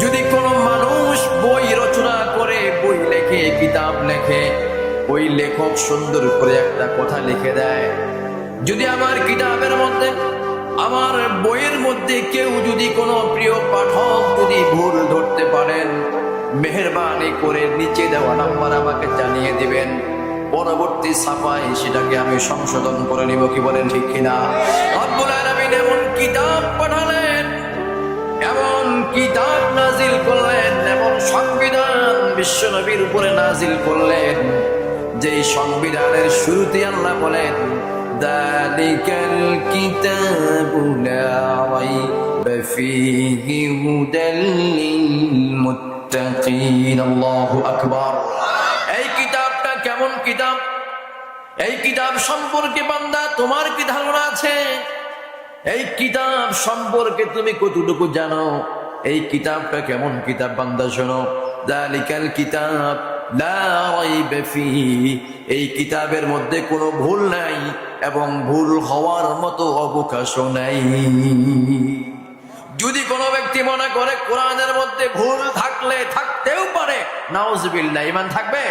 যদি কোনো মানুষ বই রচনা করে, বই লেখে, কিতাব লেখে, ওই লেখক সুন্দর করে একটা কথা লিখে দেয়, যদি আমার কিতাবের মধ্যে, আমার বইয়ের মধ্যে কেউ যদি কোনো প্রিয় পাঠক যদি ভুল ধরতে পারেন, মেহেরবানি করে নিচে দেওয়া নাম্বার আমাকে জানিয়ে দিবেন, পরবর্তী ছাপায় সেটাকে আমি সংশোধন করে নিব। কি বলেন ঠিক কিনা? রব্বুল আলামিন এমন কিতাব পাঠালেন, এমন কিতাব নাজিল করলেন, এমন সংবিধান বিশ্ব নবীর উপরে নাজিল করলেন, যেই সংবিধানের শুরুতে আল্লাহ বলেন, যালিকাল কিতাবু লা রাইবা ফীহি হুদাল লিল মুত্তাকিন। আল্লাহু আকবার। এই কিতাবটা কেমন কিতাব? এই কিতাব সম্পর্কে বান্দা তোমার কি ধারণা আছে? এই কিতাব সম্পর্কে তুমি কতটুকু জানো? এই কিতাবটা কেমন কিতাব বান্দা শোনো। যালিকাল কিতাব লা রাইবা ফীহি, এই কিতাবের মধ্যে কোনো ভুল নাই এবং ভুল হওয়ার মতো অবকাশও নাই। যদি কোনো ব্যক্তি মনে করে কোরআনের মধ্যে ভুল থাকলে থাকতেও পারে, নাউজুবিল্লাহ, ঈমান থাকবে?